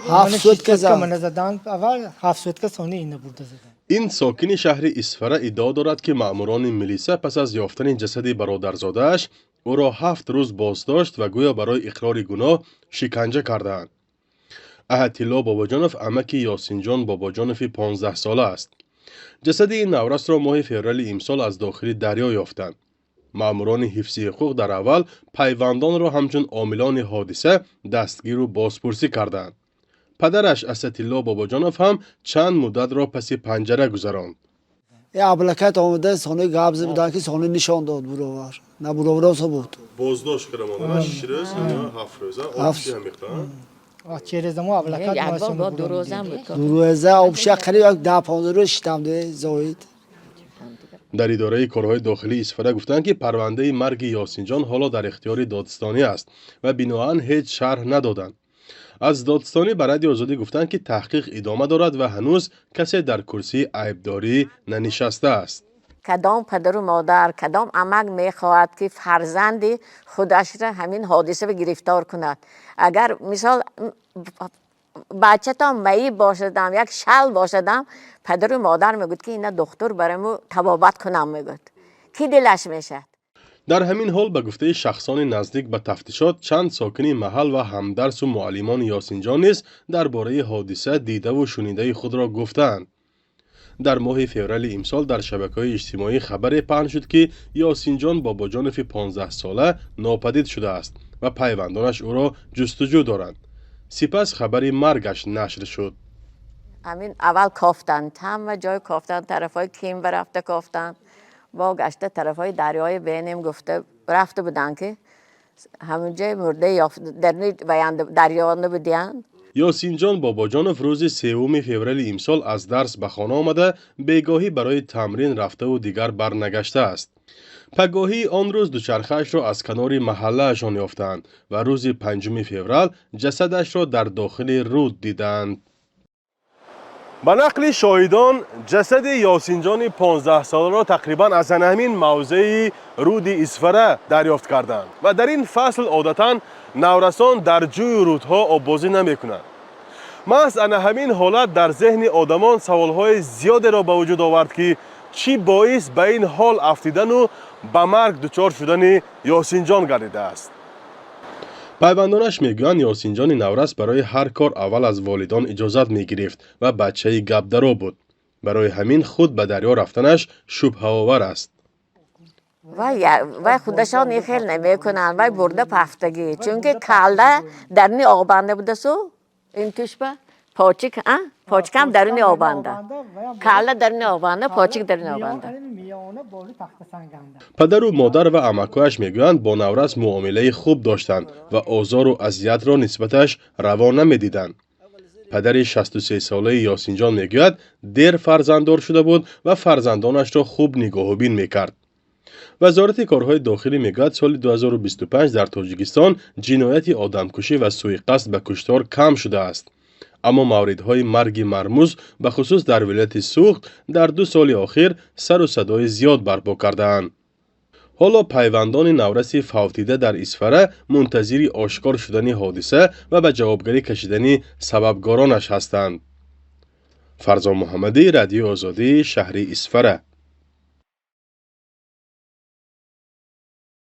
هفت شد که زد. من زدن اول 7 که سانی اینه برده زدن. این ساکن شهر اسفره ادعا دارد که مأموران میلیسا پس از یافتن جسد برادرزاده‌اش او را 7 روز بازداشت و گویا برای اقرار گناه شکنجه کردند. احدالله باباجانف عمک یاسین جان باباجانف 15 ساله است. جسد این نورس را ماه فوریه امسال از داخل دریا یافتند. مأموران حفظی حقوق در اول پیوندان را همچون عاملان حادثه دستگیر و بازپرسی کردند. پدرش اسدالله باباجانف هم چند مدت را پس پنجره گذراند. یه ابلکت آمده سانه گابز بودن که سانه نشان داد بروور. نه بروور اصلا بود. بازداشت کرده مادرش 7 روزه آبشی هم میختن. چهره زمان ابلکت ماشون با 2 روزم بود. 2 روزه آبشی قریب 10-15 روز شدم ده زاید. در اداره کارهای داخلی اسفره گفتند که پرونده مرگ یاسین جان حالا در اختیار دادستانی است و بناهن هیچ شرح ندادند. از دادستانی به رادیو آزادی گفتند که تحقیق ادامه دارد و هنوز کسی در کرسی عیبداری ننشسته است. کدام پدر و مادر کدام عمک میخواهد که فرزند خودش را همین حادثه به گرفتار کند؟ اگر مثال بچه تا می باشدم یک شل باشدم پدر و مادر میگوید که این دختر برامو تبابت کنم میگوید کی دلش میشد؟ در همین حال به گفته شخصان نزدیک به تفتیشات چند ساکن محل و همدرس و معلمان یاسین جان نیز درباره حادثه دیده و شنیده خود را گفتند. در ماه فوریه امسال در شبکه‌های اجتماعی خبر پخش شد که یاسین جان باباجانف 15 ساله ناپدید شده است و پیوندانش او را جستجو دارند. سپس خبر مرگش نشر شد. همین اول کافتن تمام جای کافتن طرفای کیم برفته کافتن با گشته طرفای دریای بینیم گفته رفته بودن که همونجا مرده یافت دریا نبودن. یاسین جان باباجانف روز 3 فوریه امسال از درس به خانه آمده بیگاهی برای تمرین رفته و دیگر برنگشته است. پگاهی آن روز دوچرخه‌اش را از کنار محله اشان یافتند و روز 5 فوریه جسدش را در داخل رود دیدند. به نقل شاهدان جسد یاسین جان 15 ساله را تقریبا از همین موضع رود اسفره دریافت کردند و در این فصل عادتاً نورسان در جوی رودها آببازی نمی‌کنند. محض همین حالت در ذهن آدمان سوالهای زیادی را به وجود آورد که چی باعث به این حال افتیدن و به مرگ دچار شدن یاسین جان گردیده است. پیوندانش میگویند یاسین جان نورس برای هر کار اول از والدان اجازت میگرفت و بچه گپ درو بود. برای همین خود به دریا رفتنش شبهه آور است. و خودشان خیلی نمیکنن و برده پفتگی چون که کله درنی آبنده بوده سو این توش به پاچیک هم درنی آبنده کله درنی آبنده پاچیک درنی آبنده. پدر و مادر و عمکایش میگویند با نورس معامله خوب داشتند و آزار و اذیت را نسبتش روا نمیدیدند. پدر 63 ساله یاسین جان میگوید دیر فرزنددار شده بود و فرزندانش را خوب نگاه و بین میکرد. وزارت کارهای داخلی میگوید سال 2025 در تاجیکستان جنایت آدمکشی و سوء قصد به کشتار کم شده است. اما موردهای مرگ مرموز به خصوص در ولایت سوخت در 2 سال اخیر سر و صدای زیاد برپا کرده‌اند. حالا پیوندان نورس فوتیده در اسفره منتظر آشکار شدن حادثه و به جوابگری کشیدن سببکارانش هستند. فرزان محمدی، رادیو آزادی، شهر اسفره.